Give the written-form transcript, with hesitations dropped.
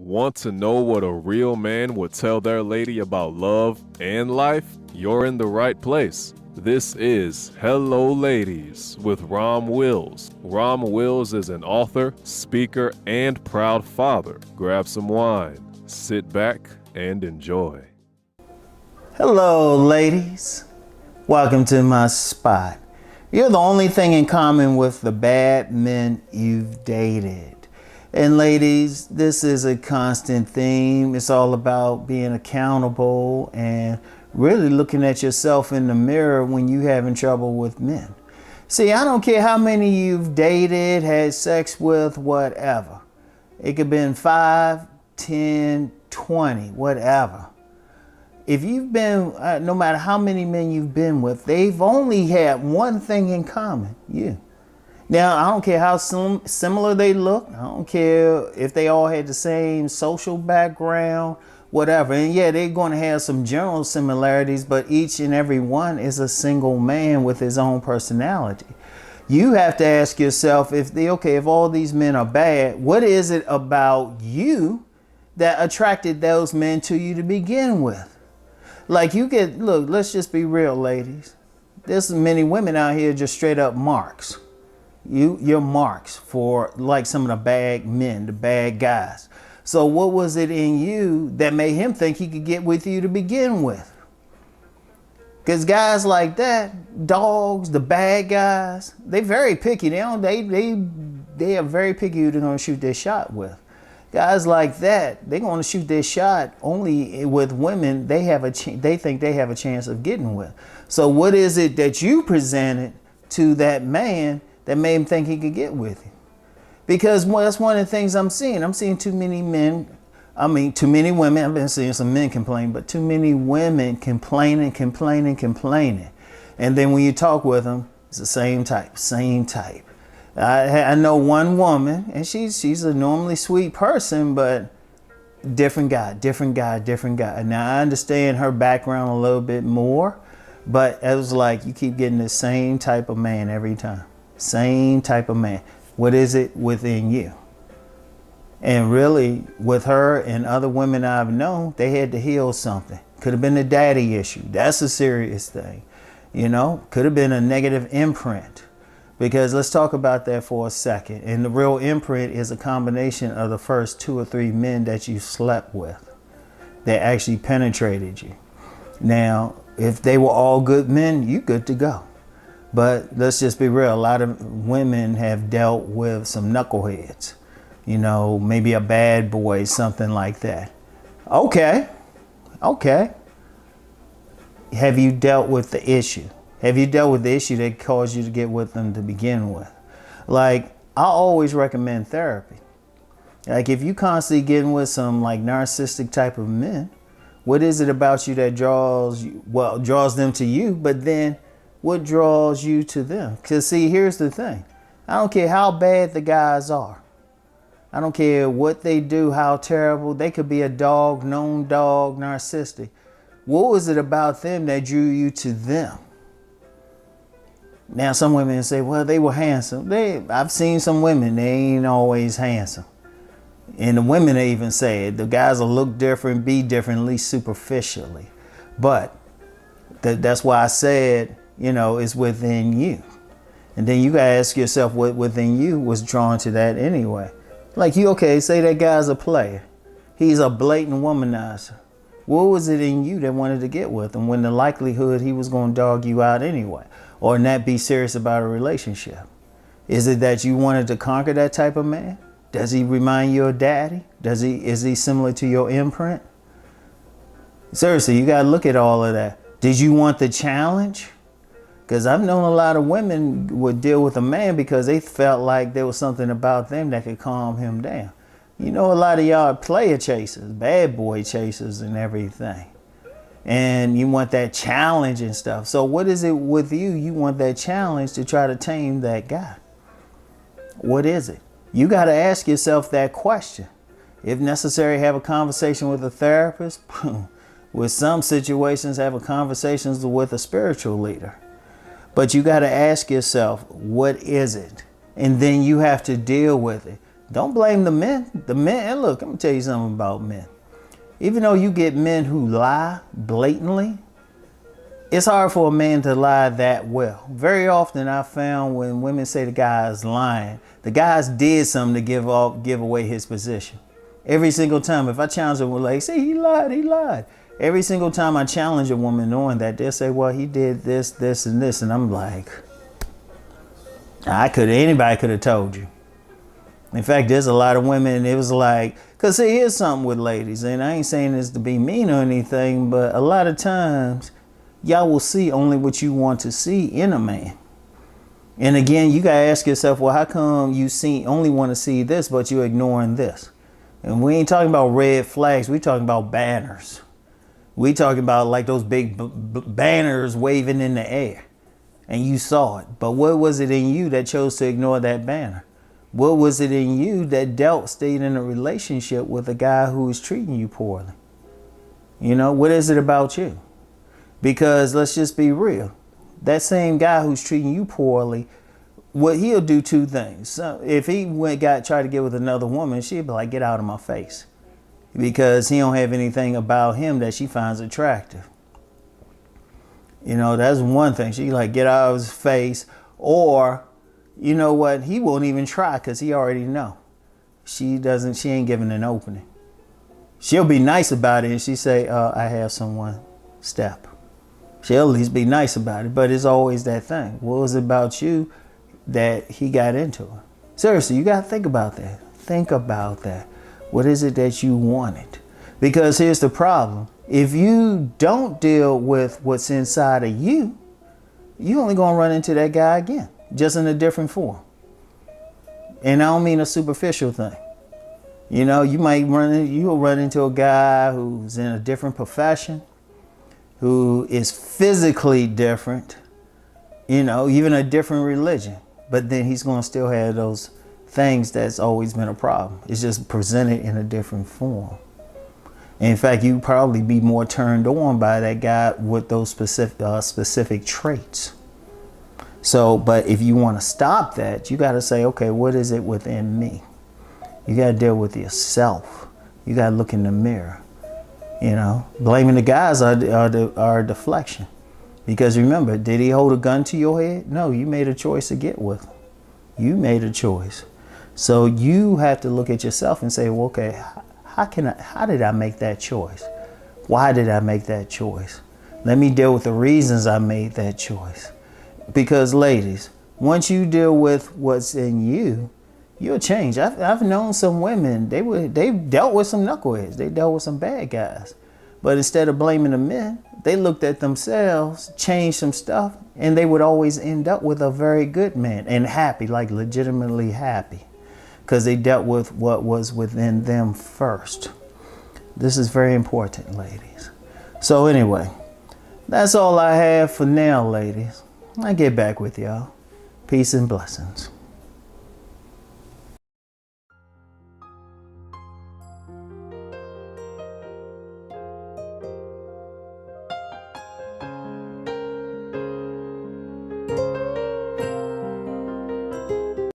Want to know what a real man would tell their lady about love and life? You're in the right place. This is Hello Ladies with Rom Wills. Rom Wills is an author, speaker, and proud father. Grab some wine, sit back, and enjoy. Hello, ladies. Welcome to my spot. You're the only thing in common with the bad men you've dated. And ladies, this is a constant theme. It's all about being accountable and really looking at yourself in the mirror when you're having trouble with men. See, I don't care how many you've dated, had sex with, whatever. It could have been 5, 10, 20, whatever. If you've been, no matter how many men you've been with, they've only had one thing in common, you. Now, I don't care how similar they look. I don't care if they all had the same social background, whatever. And yeah, they're going to have some general similarities, but each and every one is a single man with his own personality. You have to ask yourself, if all these men are bad, what is it about you that attracted those men to you to begin with? Like look, let's just be real, ladies. There's many women out here just straight up marks. You're marks for like some of the bad men, the bad guys. So what was it in you that made him think he could get with you to begin with? Because guys like that, dogs, the bad guys, they very picky. They are very picky who they're going to shoot their shot with. Guys like that, they're going to shoot their shot only with women they think they have a chance of getting with. So what is it that you presented to that man that made him think he could get with you? Because that's one of the things I'm seeing. I'm seeing too many women. I've been seeing some men complain, but too many women complaining. And then when you talk with them, it's the same type. I know one woman, and she's a normally sweet person, but different guy. Now I understand her background a little bit more, but it was like you keep getting the same type of man every time. Same type of man. What is it within you? And really, with her and other women I've known, they had to heal something. Could have been a daddy issue. That's a serious thing. Could have been a negative imprint. Because let's talk about that for a second. And the real imprint is a combination of the first 2 or 3 men that you slept with that actually penetrated you. Now, if they were all good men, you good to go. But let's just be real. A lot of women have dealt with some knuckleheads, maybe a bad boy, something like that. Okay. Have you dealt with the issue? Have you dealt with the issue that caused you to get with them to begin with? Like, I always recommend therapy. Like, if you constantly getting with some like narcissistic type of men, what is it about you that draws them to you, but then what draws you to them? Because see, here's the thing. I don't care how bad the guys are. I don't care what they do, how terrible. They could be a dog, known dog, narcissistic. What was it about them that drew you to them? Now, some women say, well, they were handsome. I've seen some women, they ain't always handsome. And the women even say it. The guys will look different, be different, at least superficially. But that's why I said, it's within you. And then you gotta ask yourself what within you was drawn to that anyway. Like say that guy's a player. He's a blatant womanizer. What was it in you that wanted to get with him when the likelihood he was gonna dog you out anyway? Or not be serious about a relationship? Is it that you wanted to conquer that type of man? Does he remind you of daddy? Is he similar to your imprint? Seriously, you gotta look at all of that. Did you want the challenge? Because I've known a lot of women would deal with a man because they felt like there was something about them that could calm him down. A lot of y'all are player chasers, bad boy chasers and everything. And you want that challenge and stuff. So what is it with you? You want that challenge to try to tame that guy. What is it? You got to ask yourself that question. If necessary, have a conversation with a therapist. With some situations, have a conversations with a spiritual leader. But you got to ask yourself, what is it? And then you have to deal with it. Don't blame the men. The men, and look, I'm gonna tell you something about men. Even though you get men who lie blatantly, it's hard for a man to lie that well. Very often I found when women say the guy is lying, the guys did something to give away his position. Every single time, if I challenge a woman, like, say he lied. Every single time I challenge a woman knowing that, they'll say, well, he did this, this, and this. And I'm like, anybody could have told you. In fact, there's a lot of women, it was like, because see, here's something with ladies, and I ain't saying this to be mean or anything, but a lot of times, y'all will see only what you want to see in a man. And again, you gotta ask yourself, well, how come you only want to see this, but you're ignoring this? And we ain't talking about red flags, we talking about banners. We talking about like those big banners waving in the air. And you saw it. But what was it in you that chose to ignore that banner? What was it in you that stayed in a relationship with a guy who was treating you poorly? You know, what is it about you? Because let's just be real. That same guy who's treating you poorly, what he'll do two things. So if he tried to get with another woman, she'd be like, get out of my face. Because he don't have anything about him that she finds attractive. You know, that's one thing. She like, get out of his face. Or, you know what, he won't even try because he already know. She ain't giving an opening. She'll be nice about it and she say, I have someone, step. She'll at least be nice about it, but it's always that thing. What was it about you that he got into her? Seriously, you got to think about that. Think about that. What is it that you wanted? Because here's the problem. If you don't deal with what's inside of you, you're only going to run into that guy again, just in a different form. And I don't mean a superficial thing. You know, you'll run into a guy who's in a different profession, who is physically different, you know, even a different religion. But then he's going to still have those things that's always been a problem. It's just presented in a different form. In fact, you probably be more turned on by that guy with those specific traits. So, but if you want to stop that, you got to say, okay, what is it within me? You got to deal with yourself. You got to look in the mirror. You know, blaming the guys are a deflection. Because remember, did he hold a gun to your head? No, you made a choice to get with him. You made a choice. So you have to look at yourself and say, well, okay, how did I make that choice? Why did I make that choice? Let me deal with the reasons I made that choice. Because ladies, once you deal with what's in you, you'll change. I've known some women, they dealt with some knuckleheads. They dealt with some bad guys. But instead of blaming the men, they looked at themselves, changed some stuff, and they would always end up with a very good man and happy, like legitimately happy. Because they dealt with what was within them first. This is very important, ladies. So anyway, that's all I have for now, ladies. I'll get back with y'all. Peace and blessings.